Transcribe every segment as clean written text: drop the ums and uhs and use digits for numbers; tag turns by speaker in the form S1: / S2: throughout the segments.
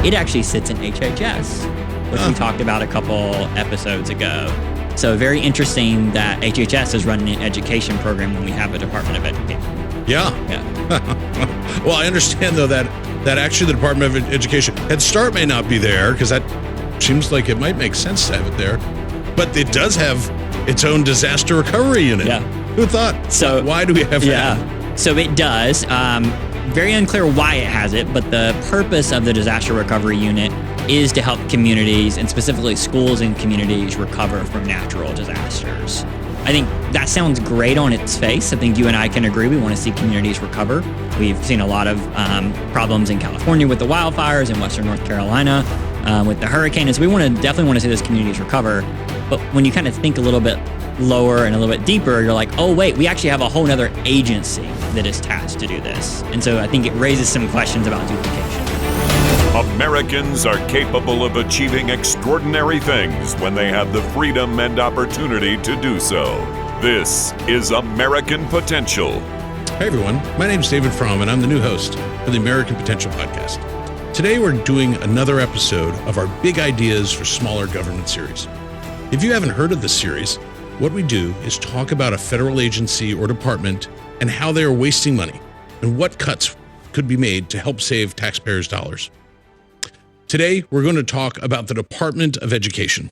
S1: it actually sits in HHS, which we talked about a couple episodes ago. So very interesting that HHS is running an education program when we have a Department of Education.
S2: Yeah. Well, I understand, though, that actually the Department of Education, Head Start may not be there, because that seems like it might make sense to have it there. But it does have its own disaster recovery unit.
S1: Yeah.
S2: Who thought? So why do we have that?
S1: So it does. Very unclear why it has it, but the purpose of the disaster recovery unit is to help communities, and specifically schools and communities, recover from natural disasters. I think that sounds great on its face. I think you and I can agree we want to see communities recover. We've seen a lot of problems in California with the wildfires, in Western North Carolina with the hurricane. So we definitely want to see those communities recover. But when you kind of think a little bit lower and a little bit deeper, you're like, oh, wait, we actually have a whole other agency that is tasked to do this. And so I think it raises some questions about duplication.
S3: Americans are capable of achieving extraordinary things when they have the freedom and opportunity to do so. This is American Potential.
S2: Hey everyone, my name is David Fromm, and I'm the new host of the American Potential podcast. Today we're doing another episode of our Big Ideas for Smaller Government series. If you haven't heard of this series, what we do is talk about a federal agency or department and how they are wasting money and what cuts could be made to help save taxpayers' dollars. Today, we're going to talk about the Department of Education.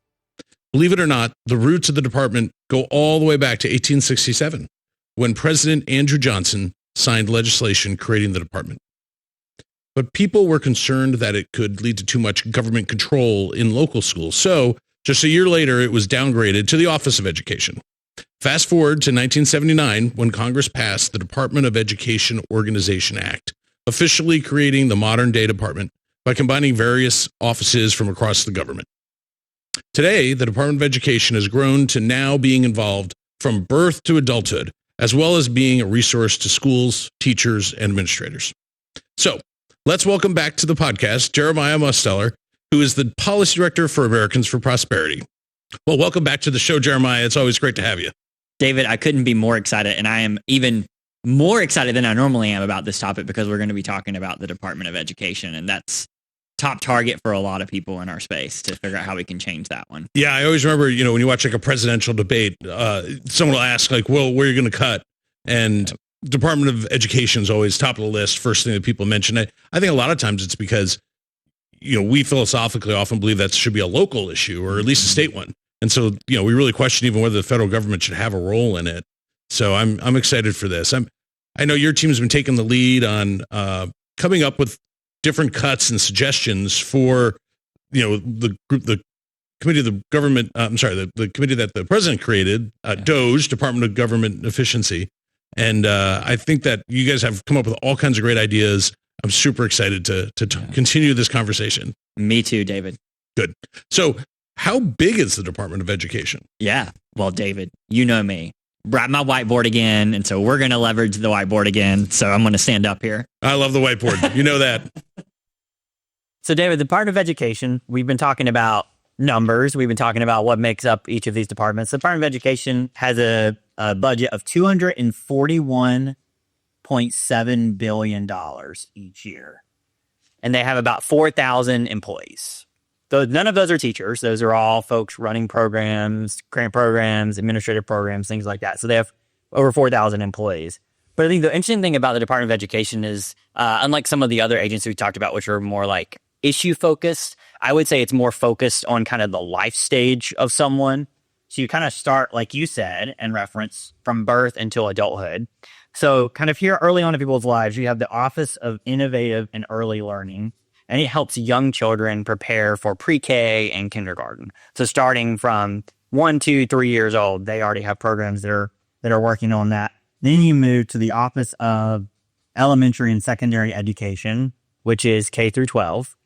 S2: Believe it or not, the roots of the department go all the way back to 1867, when President Andrew Johnson signed legislation creating the department. But people were concerned that it could lead to too much government control in local schools. So just a year later, it was downgraded to the Office of Education. Fast forward to 1979, when Congress passed the Department of Education Organization Act, officially creating the modern-day department by combining various offices from across the government. Today, the Department of Education has grown to now being involved from birth to adulthood, as well as being a resource to schools, teachers, and administrators. So, let's welcome back to the podcast Jeremiah Mosteller, who is the Policy Director for Americans for Prosperity. Well, welcome back to the show, Jeremiah. It's always great to have you.
S1: David, I couldn't be more excited, and I am even more excited than I normally am about this topic because we're going to be talking about the Department of Education, and that's top target for a lot of people in our space to figure out how we can change that one.
S2: Yeah, I always remember, when you watch like a presidential debate, someone will ask like, well, where are you going to cut? And Department of Education is always top of the list, first thing that people mention. I think a lot of times it's because, we philosophically often believe that should be a local issue or at least a state one. And so, we really question even whether the federal government should have a role in it. So I'm excited for this. I know your team's been taking the lead on coming up with different cuts and suggestions for, the committee of the government. The committee that the president created, DOGE, Department of Government Efficiency. And I think that you guys have come up with all kinds of great ideas. I'm super excited to continue this conversation.
S1: Me too, David.
S2: Good. So how big is the Department of Education?
S1: Yeah. Well, David, you know me. Brought my whiteboard again, and so we're going to leverage the whiteboard again. So I'm going to stand up here.
S2: I love the whiteboard. You know that.
S4: So, David, the Department of Education, we've been talking about numbers. We've been talking about what makes up each of these departments. The Department of Education has a budget of $241.7 billion each year. And they have about 4,000 employees. So none of those are teachers. Those are all folks running programs, grant programs, administrative programs, things like that. So they have over 4,000 employees. But I think the interesting thing about the Department of Education is, unlike some of the other agencies we talked about, which are more like issue focused, I would say it's more focused on kind of the life stage of someone. So you kind of start, like you said, and reference from birth until adulthood. So kind of here early on in people's lives, you have the Office of Innovative and Early Learning. And it helps young children prepare for pre-K and kindergarten. So starting from 1, 2, 3 years old, they already have programs that are working on that. Then you move to the Office of Elementary and Secondary Education, which is K through 12.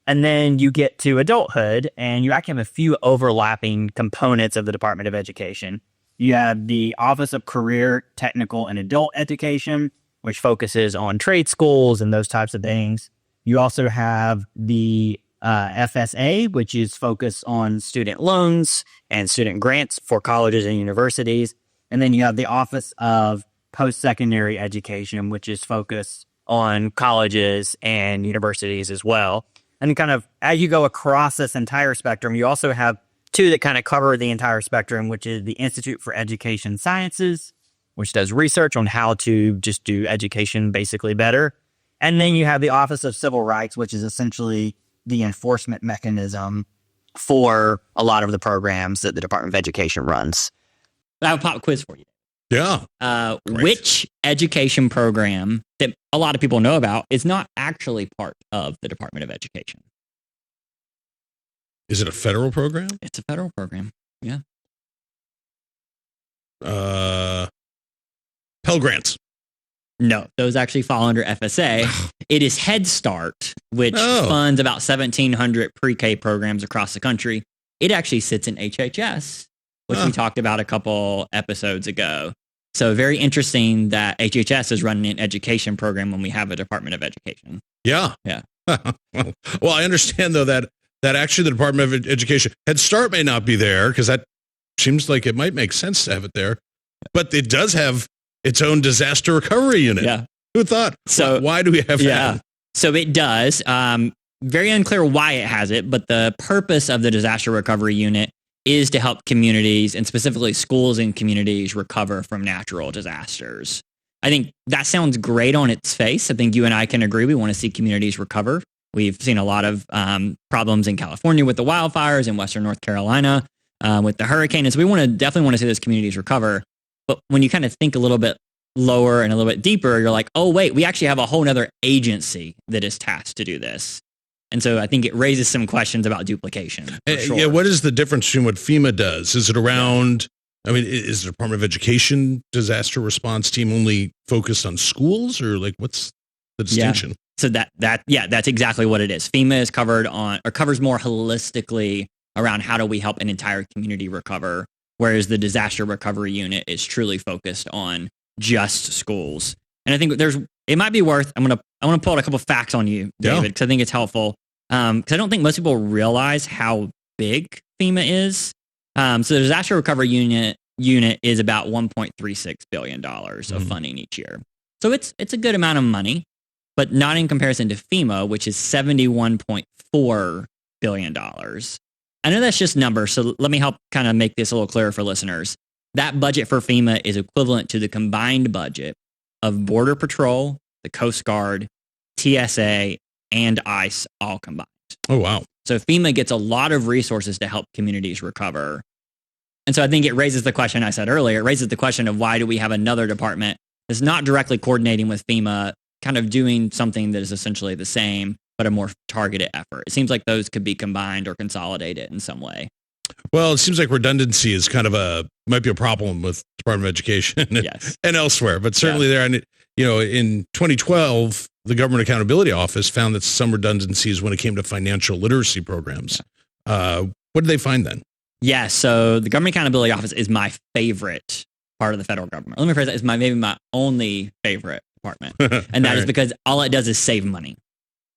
S4: And then you get to adulthood, and you actually have a few overlapping components of the Department of Education. You have the Office of Career, Technical, and Adult Education, which focuses on trade schools and those types of things. You also have the FSA, which is focused on student loans and student grants for colleges and universities. And then you have the Office of Post-Secondary Education, which is focused on colleges and universities as well. And kind of as you go across this entire spectrum, you also have two that kind of cover the entire spectrum, which is the Institute for Education Sciences, which does research on how to just do education basically better. And then you have the Office of Civil Rights, which is essentially the enforcement mechanism for a lot of the programs that the Department of Education runs.
S1: I have a pop quiz for you.
S2: Yeah.
S1: Which education program that a lot of people know about is not actually part of the Department of Education?
S2: Is it a federal program?
S1: It's a federal program. Yeah.
S2: Pell Grants.
S1: No, those actually fall under FSA. It is Head Start, which funds about 1,700 pre-K programs across the country. It actually sits in HHS, which we talked about a couple episodes ago. So very interesting that HHS is running an education program when we have a Department of Education.
S2: Yeah.
S1: Yeah.
S2: Well, I understand, though, that actually the Department of Education, Head Start may not be there because that seems like it might make sense to have it there. But it does have its own disaster recovery unit.
S1: Yeah.
S2: Who thought? So why do we have that?
S1: So it does. Very unclear why it has it, but the purpose of the disaster recovery unit is to help communities, and specifically schools and communities, recover from natural disasters. I think that sounds great on its face. I think you and I can agree we want to see communities recover. We've seen a lot of problems in California with the wildfires, in Western North Carolina with the hurricane. And so we definitely want to see those communities recover. But when you kind of think a little bit lower and a little bit deeper, you're like, oh, wait, we actually have a whole nother agency that is tasked to do this. And so I think it raises some questions about duplication. Sure.
S2: Yeah, what is the difference between what FEMA does? Is it around, I mean, is the Department of Education disaster response team only focused on schools, or like what's the distinction?
S1: So that's exactly what it is. FEMA is covers more holistically around how do we help an entire community recover, whereas the disaster recovery unit is truly focused on just schools. And I think it might be worth, I want to pull out a couple of facts on you, David, because I think it's helpful. Because I don't think most people realize how big FEMA is. So the disaster recovery unit is about $1.36 billion of funding each year. So it's a good amount of money, but not in comparison to FEMA, which is $71.4 billion. I know that's just numbers, so let me help kind of make this a little clearer for listeners. That budget for FEMA is equivalent to the combined budget of Border Patrol, the Coast Guard, TSA, and ICE all combined.
S2: Oh, wow.
S1: So FEMA gets a lot of resources to help communities recover. And so I think it raises the question I said earlier, it raises the question of why do we have another department that's not directly coordinating with FEMA, kind of doing something that is essentially the same, but a more targeted effort. It seems like those could be combined or consolidated in some way.
S2: Well, it seems like redundancy is kind of might be a problem with Department of Education and elsewhere, but certainly there. And, in 2012, the Government Accountability Office found that some redundancies when it came to financial literacy programs. What did they find then?
S1: Yeah, so the Government Accountability Office is my favorite part of the federal government. Let me phrase that, it's maybe my only favorite department. And that is because all it does is save money.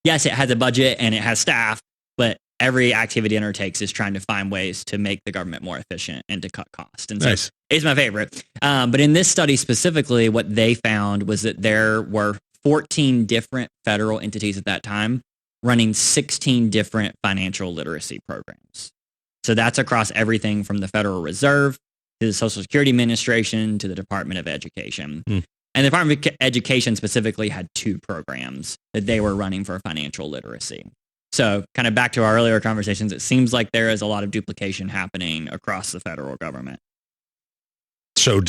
S1: Yes, it has a budget and it has staff, but every activity it undertakes is trying to find ways to make the government more efficient and to cut costs. And so it's my favorite. But in this study specifically, what they found was that there were 14 different federal entities at that time running 16 different financial literacy programs. So that's across everything from the Federal Reserve to the Social Security Administration to the Department of Education. And the Department of Education specifically had 2 programs that they were running for financial literacy. So kind of back to our earlier conversations, it seems like there is a lot of duplication happening across the federal government.
S2: So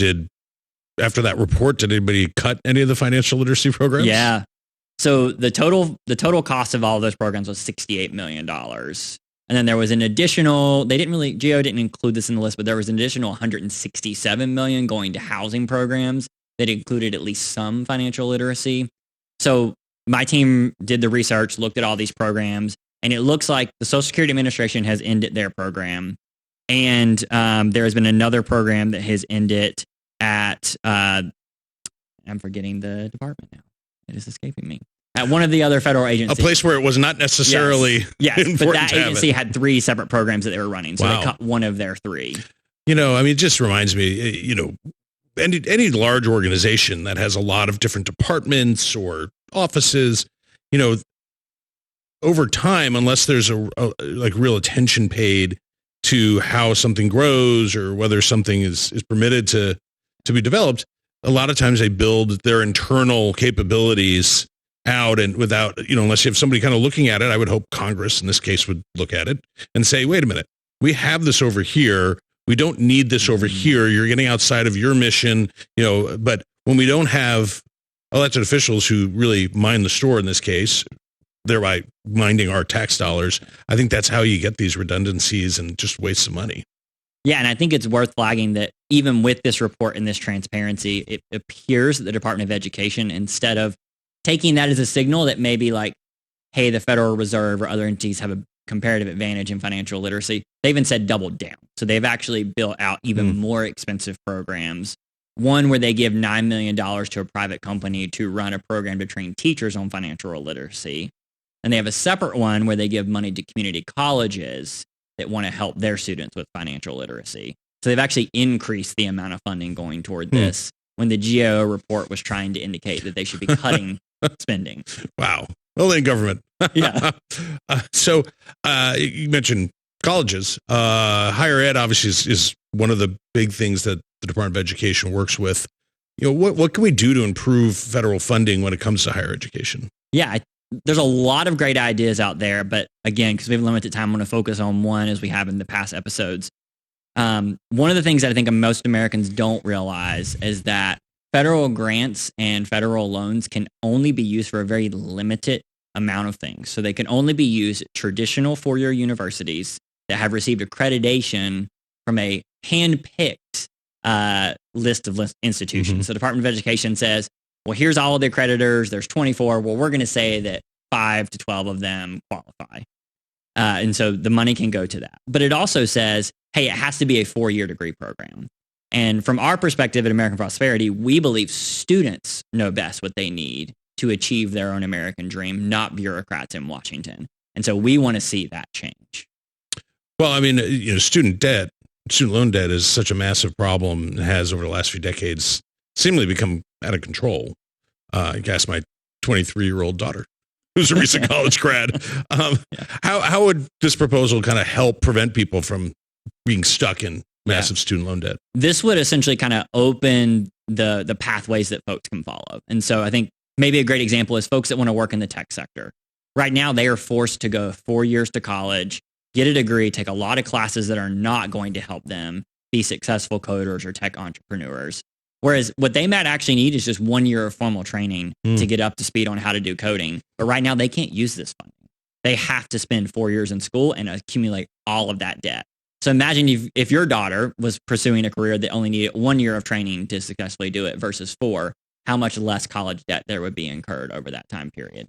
S2: after that report, did anybody cut any of the financial literacy programs?
S1: Yeah. So the total cost of all of those programs was $68 million. And then there was an additional, GEO didn't include this in the list, but there was an additional $167 million going to housing programs that included at least some financial literacy. So my team did the research, looked at all these programs, and it looks like the Social Security Administration has ended their program. And there has been another program that has ended at, I'm forgetting the department now. It is escaping me. At one of the other federal agencies.
S2: A place where it was not necessarily important
S1: but that
S2: to have
S1: agency
S2: it.
S1: had 3 separate programs that they were running. So they cut one of their 3.
S2: It just reminds me, any large organization that has a lot of different departments or offices, over time, unless there's a like real attention paid to how something grows or whether something is permitted to be developed, a lot of times they build their internal capabilities out, and without, unless you have somebody kind of looking at it, I would hope Congress in this case would look at it and say, wait a minute, we have this over here. We don't need this over here. You're getting outside of your mission, but when we don't have elected officials who really mind the store in this case, thereby minding our tax dollars, I think that's how you get these redundancies and just waste of money.
S1: Yeah, and I think it's worth flagging that even with this report and this transparency, it appears that the Department of Education, instead of taking that as a signal that maybe like, hey, the Federal Reserve or other entities have a comparative advantage in financial literacy, they even said double down. So they've actually built out even more expensive programs. One where they give $9 million to a private company to run a program to train teachers on financial literacy. And they have a separate one where they give money to community colleges that want to help their students with financial literacy. So they've actually increased the amount of funding going toward this when the GAO report was trying to indicate that they should be cutting spending.
S2: Wow. Well, then government.
S1: Yeah.
S2: So you mentioned colleges. Higher ed obviously is one of the big things that the Department of Education works with. What can we do to improve federal funding when it comes to higher education?
S1: Yeah, there's a lot of great ideas out there, but again, because we have limited time, I'm going to focus on one as we have in the past episodes. One of the things that I think most Americans don't realize is that federal grants and federal loans can only be used for a very limited amount of things. So they can only be used at traditional four-year universities that have received accreditation from a hand-picked list of institutions. So the Department of Education says, well, here's all of the accreditors. There's 24. Well, we're going to say that 5 to 12 of them qualify. And so the money can go to that. But it also says, hey, it has to be a 4-year degree program. And from our perspective at American Prosperity, we believe students know best what they need to achieve their own American dream, not bureaucrats in Washington. And so we want to see that change.
S2: Well, I mean, student loan debt is such a massive problem and has over the last few decades seemingly become out of control. I guess my 23-year-old daughter, who's a recent college grad. How would this proposal kind of help prevent people from being stuck in massive student loan debt? This
S1: would essentially kind of open the pathways that folks can follow. And so I think maybe a great example is folks that want to work in the tech sector. Right now, they are forced to go 4 years to college, get a degree, take a lot of classes that are not going to help them be successful coders or tech entrepreneurs. Whereas what they might actually need is just 1 year of formal training to get up to speed on how to do coding. But right now, they can't use this funding. They have to spend 4 years in school and accumulate all of that debt. So imagine if your daughter was pursuing a career that only needed 1 year of training to successfully do it versus 4, how much less college debt there would be incurred over that time period.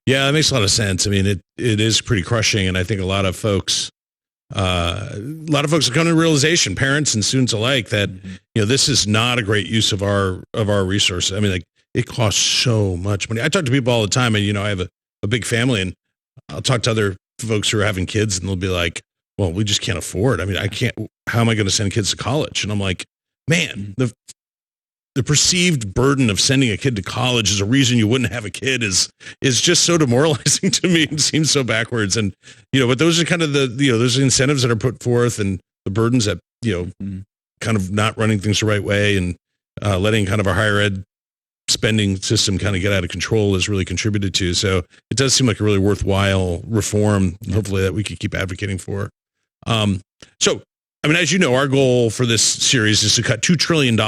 S2: Yeah, that makes a lot of sense. I mean, it is pretty crushing. And I think a lot of folks have come to realization, parents and students alike, that, this is not a great use of our resources. I mean, like, it costs so much money. I talk to people all the time, and, I have a big family, and I'll talk to other folks who are having kids, and they'll be like, well, we just can't afford. I mean, how am I going to send kids to college? And I'm like, man, the perceived burden of sending a kid to college is a reason you wouldn't have a kid is just so demoralizing to me. It seems so backwards. And, but those are kind of those incentives that are put forth, and the burdens that, kind of not running things the right way and letting kind of our higher ed spending system kind of get out of control is really contributed to. So it does seem like a really worthwhile reform, hopefully, that we could keep advocating for. So, I mean, as you know, our goal for this series is to cut $2 trillion.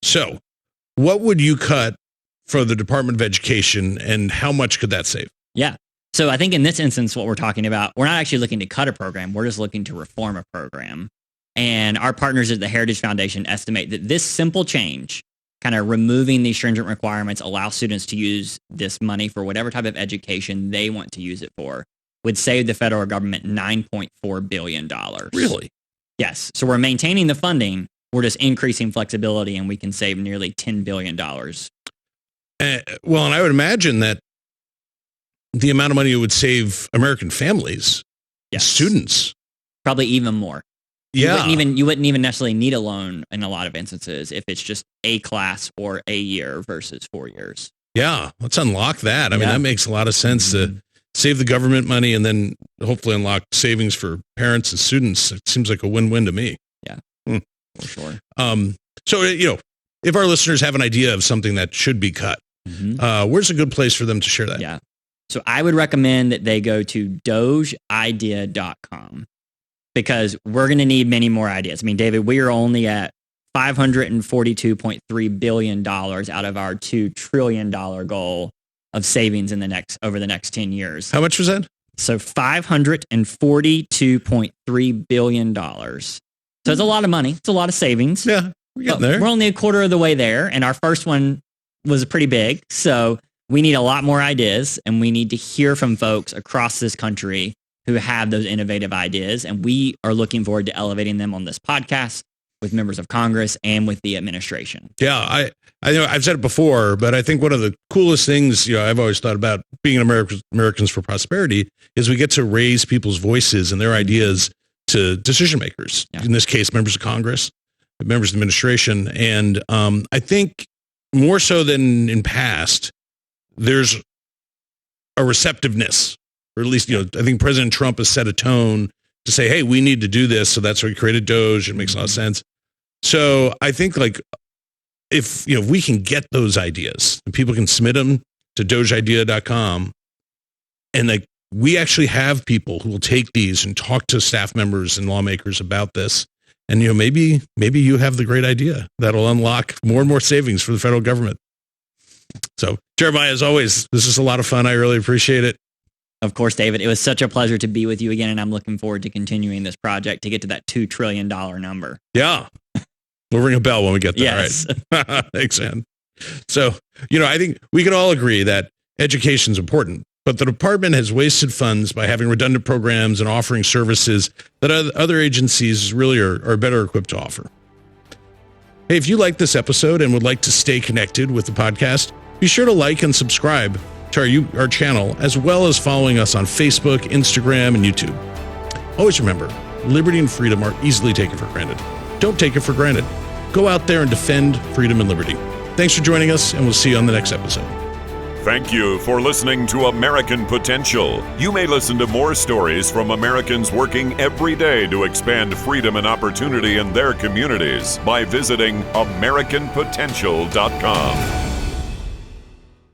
S2: So what would you cut for the Department of Education, and how much could that save?
S1: Yeah. So I think in this instance, what we're talking about, we're not actually looking to cut a program. We're just looking to reform a program. And our partners at the Heritage Foundation estimate that this simple change, kind of removing these stringent requirements, allow students to use this money for whatever type of education they want to use it for, would save the federal government $9.4 billion.
S2: Really?
S1: Yes. So we're maintaining the funding. We're just increasing flexibility, and we can save nearly $10 billion.
S2: Well, and I would imagine that the amount of money it would save American families, students,
S1: probably even more.
S2: Yeah.
S1: You wouldn't even necessarily need a loan in a lot of instances if it's just a class or a year versus 4 years.
S2: Yeah. Let's unlock that. I mean, that makes a lot of sense to save the government money, and then hopefully unlock savings for parents and students. It seems like a win-win to me.
S1: Yeah, for sure.
S2: So, if our listeners have an idea of something that should be cut, where's a good place for them to share that?
S1: Yeah. So I would recommend that they go to dogeidea.com because we're going to need many more ideas. I mean, David, we are only at $542.3 billion out of our $2 trillion goal of savings over the next 10 years.
S2: How much was that?
S1: So $542.3 billion. So it's a lot of money. It's a lot of savings.
S2: Yeah, we're getting there.
S1: We're only a quarter of the way there. And our first one was pretty big. So we need a lot more ideas, and we need to hear from folks across this country who have those innovative ideas. And we are looking forward to elevating them on this podcast with members of Congress and with the administration.
S2: Yeah, I know I've said it before, but I think one of the coolest things, I've always thought about being an Americans for Prosperity is we get to raise people's voices and their ideas to decision makers. Yeah. In this case, members of Congress, members of the administration. And I think more so than in past, there's a receptiveness, or at least, I think President Trump has set a tone to say, hey, we need to do this. So that's why we created Doge. It makes a lot of sense. So I think if we can get those ideas and people can submit them to dogeidea.com, and we actually have people who will take these and talk to staff members and lawmakers about this. And, maybe you have the great idea that'll unlock more and more savings for the federal government. So, Jeremiah, as always, this is a lot of fun. I really appreciate it.
S1: Of course, David, it was such a pleasure to be with you again, and I'm looking forward to continuing this project to get to that $2 trillion number.
S2: Yeah. We'll ring a bell when we get there.
S1: Yes.
S2: Right? Thanks, man. So, I think we can all agree that education is important, but the department has wasted funds by having redundant programs and offering services that other agencies really are better equipped to offer. Hey, if you like this episode and would like to stay connected with the podcast, be sure to like and subscribe to our channel, as well as following us on Facebook, Instagram, and YouTube. Always remember, liberty and freedom are easily taken for granted. Don't take it for granted. Go out there and defend freedom and liberty. Thanks for joining us, and we'll see you on the next episode.
S3: Thank you for listening to American Potential. You may listen to more stories from Americans working every day to expand freedom and opportunity in their communities by visiting AmericanPotential.com.